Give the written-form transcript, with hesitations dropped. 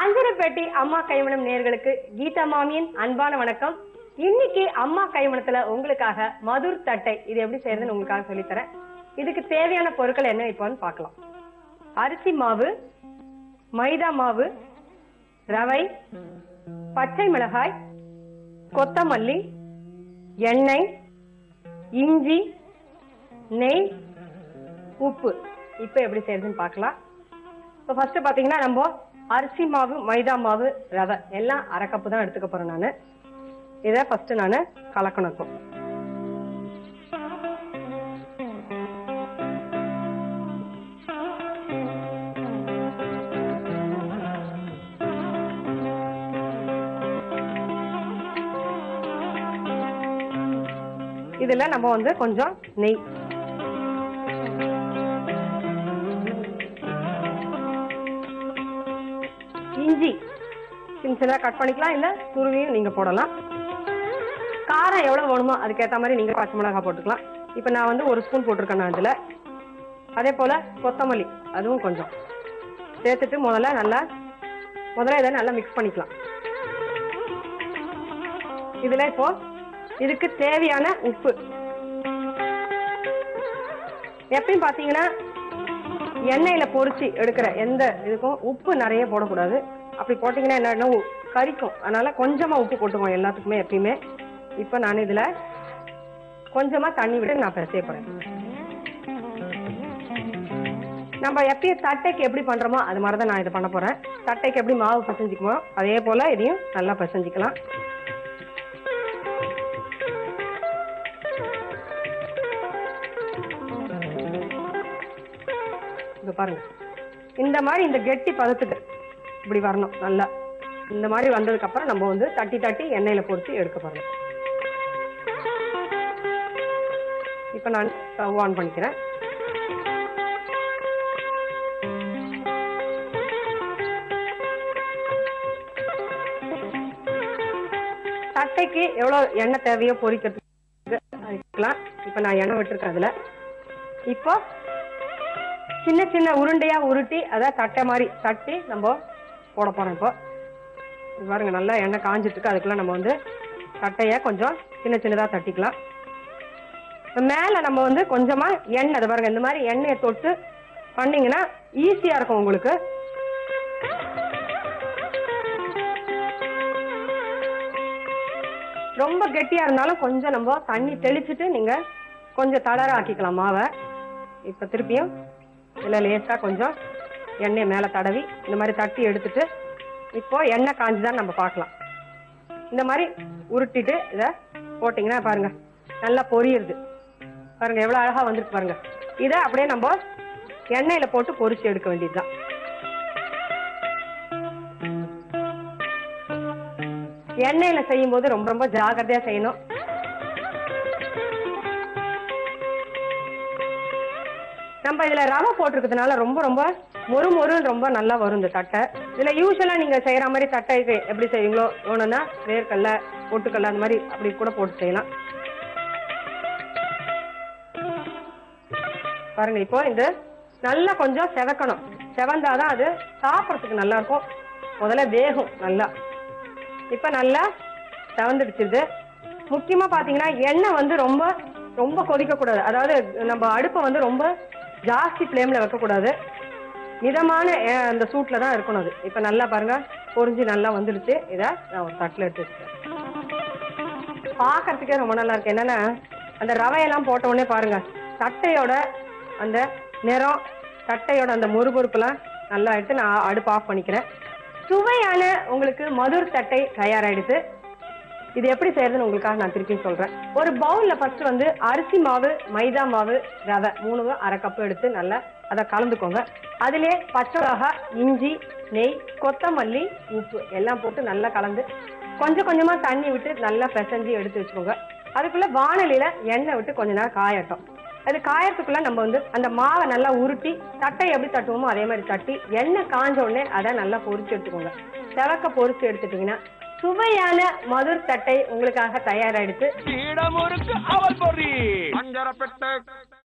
அஞ்சரப்பேட்டை அம்மா கைமணம் நேயர்களுக்கு கீதா மாமியின் அன்பான வணக்கம். இன்னைக்கு அம்மா கைமணத்துல உங்களுக்காக மதுர் தட்டை இது எப்படி செய்யறதுன்னு உங்களுக்காக சொல்லித்தரேன். இதுக்கு தேவையான பொருட்கள் என்ன இப்போன்னு பார்க்கலாம். அரிசி மாவு, மைதா மாவு, ரவை, பச்சை மிளகாய், கொத்தமல்லி, எண்ணெய், இஞ்சி, நெய், உப்பு. இப்ப எப்படி செய்யறதுன்னு பார்க்கலாம். இப்போ ஃபர்ஸ்ட் பாத்தீங்கன்னா நம்ம அரிசி மாவு, மைதா மாவு, ரவை எல்லாம் அரை கப்பு தான் எடுத்துக்க போறேன். நான் இதை ஃபர்ஸ்ட் நான் கலக்கணும். இப்போ இதுல நம்ம வந்து கொஞ்சம் நெய், இஞ்சி சின்ன சின்னதா கட் பண்ணிக்கலாம், இல்ல துருவியும் நீங்க போடலாம். காரம் எவ்வளவு வேணுமோ அதுக்கேற்ற மாதிரி நீங்க பச்சை மிளகாய் போட்டுக்கலாம். இப்ப நான் வந்து 1 ஸ்பூன் போட்டிருக்கேன் நான் இதுல. அதே போல கொத்தமல்லி அதுவும் கொஞ்சம் சேர்த்துட்டு முதல்ல இதை நல்லா மிக்ஸ் பண்ணிக்கலாம். இதுல இப்போ இதுக்கு தேவையான உப்பு. எப்பயும் பாத்தீங்கன்னா எண்ணெயில பொரிச்சு எடுக்கிற எந்த இதுக்கும் உப்பு நிறைய போடக்கூடாது. அப்படி போட்டீங்கன்னா என்ன கரிக்கும். அதனால கொஞ்சமா உப்பு போட்டுக்கோங்க எல்லாத்துக்குமே எப்பயுமே. இப்ப நான் இதுல கொஞ்சமா தண்ணி விட்டு நான் பிசைய போறேன். நம்ம எப்பயும் தட்டைக்கு எப்படி பண்றோமோ அது மாதிரிதான் நான் இதை பண்ண போறேன். தட்டைக்கு எப்படி மாவு பிசைஞ்சிக்குமோ அதே போல இதையும் நல்லா பிசைஞ்சிக்கலாம். பாருங்க, இந்த மாதிரி இந்த கெட்டி பதத்துக்கு இப்படி வரணும். நல்லா இந்த மாதிரி வந்ததுக்கு அப்புறம் நம்ம வந்து தட்டி எண்ணெயில பொரிச்சு எடுக்க போறோம். இப்ப நான் ஸ்டவ் ஆன் பண்ணிக்கிறேன். தட்டைக்கு எவ்வளவு எண்ணெய் தேவையோ பொரிக்கிறதுக்கு இப்ப நான் எண்ணெய் விட்டுருக்கேன் அதுல. இப்போ சின்ன சின்ன உருண்டையா உருட்டி அதை தட்டை மாதிரி தட்டி நம்ம போட போறோம். இப்போ பாருங்க, நல்லா எண்ணெய் காஞ்சிட்டு இருக்கு. அதுக்குள்ள நம்ம வந்து தட்டைய கொஞ்சம் சின்ன சின்னதா தட்டிக்கலாம். மேல நம்ம வந்து கொஞ்சமா எண்ணெய், அதை பாருங்க இந்த மாதிரி எண்ணெயை தொட்டு பண்ணீங்கன்னா ஈஸியா இருக்கும் உங்களுக்கு. ரொம்ப கெட்டியா இருந்தாலும் கொஞ்சம் நம்ம தண்ணி தெளிச்சுட்டு நீங்க கொஞ்சம் தளர ஆக்கிக்கலாம் மாவை. இப்ப திருப்பியும் இதுல லேசா கொஞ்சம் எண்ணெயை மேல தடவி இந்த மாதிரி தட்டி எடுத்துட்டு இப்போ எண்ணெய் காஞ்சுதான் நம்ம பார்க்கலாம். இந்த மாதிரி உருட்டிட்டு இத போட்டீங்கன்னா பாருங்க நல்லா பொரியுது. பாருங்க எவ்வளவு அழகா வந்துருக்கு பாருங்க. இத அப்படியே நம்ம எண்ணெயில போட்டு பொரிச்சு எடுக்க வேண்டியதுதான். எண்ணெயில செய்யும் போது ரொம்ப ரொம்ப ஜாகிரதையா செய்யணும். நம்ம இதுல ரவை போட்டிருக்கிறதுனால ரொம்ப ரொம்ப மொறுன்னு ரொம்ப நல்லா வரும் இந்த தட்டை. இதுல யூஸ்வலா நீங்க செய்யற மாதிரி தட்டைக்கு எப்படி செய்வீங்களோ ஒண்ணுன்னா வேர்க்கல்ல, பொட்டுக்கல்ல அந்த மாதிரி அப்படி கூட போட்டு செய்யலாம். பாருங்க, இப்போ இது நல்லா கொஞ்சம் செவக்கணும். செவந்தாதான் அது சாப்பிடறதுக்கு நல்லா இருக்கும். முதல்ல வேகும் நல்லா. இப்ப நல்லா செவந்துடுச்சிருது. முக்கியமா பாத்தீங்கன்னா எண்ணெய் வந்து ரொம்ப ரொம்ப கொதிக்க கூடாது. அதாவது நம்ம அடுப்பை வந்து ரொம்ப ஜாஸ்தி பிளேம்ல வைக்க கூடாது. மிதமான அந்த சூட்ல தான் இருக்கணும் அது. இப்ப நல்லா பாருங்க பொரிஞ்சு நல்லா வந்துடுச்சு. இத நான் ஒரு தட்டுல எடுத்து வச்சுட்டேன். பாக்குறதுக்கே ரொம்ப நல்லா இருக்கு. என்னன்னா அந்த ரவையெல்லாம் போட்ட உடனே பாருங்க தட்டையோட அந்த நிறம், தட்டையோட அந்த மொறுபொறுப்பெல்லாம் நல்லா எடுத்து நான் அடுப்பு ஆஃப் பண்ணிக்கிறேன். சுவையான உங்களுக்கு மதுர் தட்டை தயாராயிடுது. இது எப்படி செய்யறதுன்னு உங்களுக்காக நான் திருப்பி சொல்றேன். ஒரு பவுல்ல ஃபர்ஸ்ட் வந்து அரிசி மாவு, மைதா மாவு, ரவை 3 அரை கப்பு எடுத்து நல்லா அதை கலந்துக்கோங்க. அதிலே பச்சை மிளகாய், இஞ்சி, நெய், கொத்தமல்லி, உப்பு எல்லாம் போட்டு நல்லா கலந்து கொஞ்சம் கொஞ்சமா தண்ணி விட்டு நல்லா பிசைஞ்சு எடுத்து வச்சுக்கோங்க. அதுக்குள்ள வாணலியில எண்ணெய் விட்டு கொஞ்ச நேரம் காயட்டும். அது காயத்துக்குள்ள நம்ம வந்து அந்த மாவை நல்லா உருட்டி தட்டை எப்படி தட்டுவோமோ அதே மாதிரி தட்டி எண்ணெய் காஞ்ச உடனே அதை நல்லா பொரிச்சு எடுத்துக்கோங்க. செவக்க பொரிச்சு எடுத்துட்டீங்கன்னா சுவையான மதுர் தட்டை உங்களுக்காக தயாராயிடுச்சு.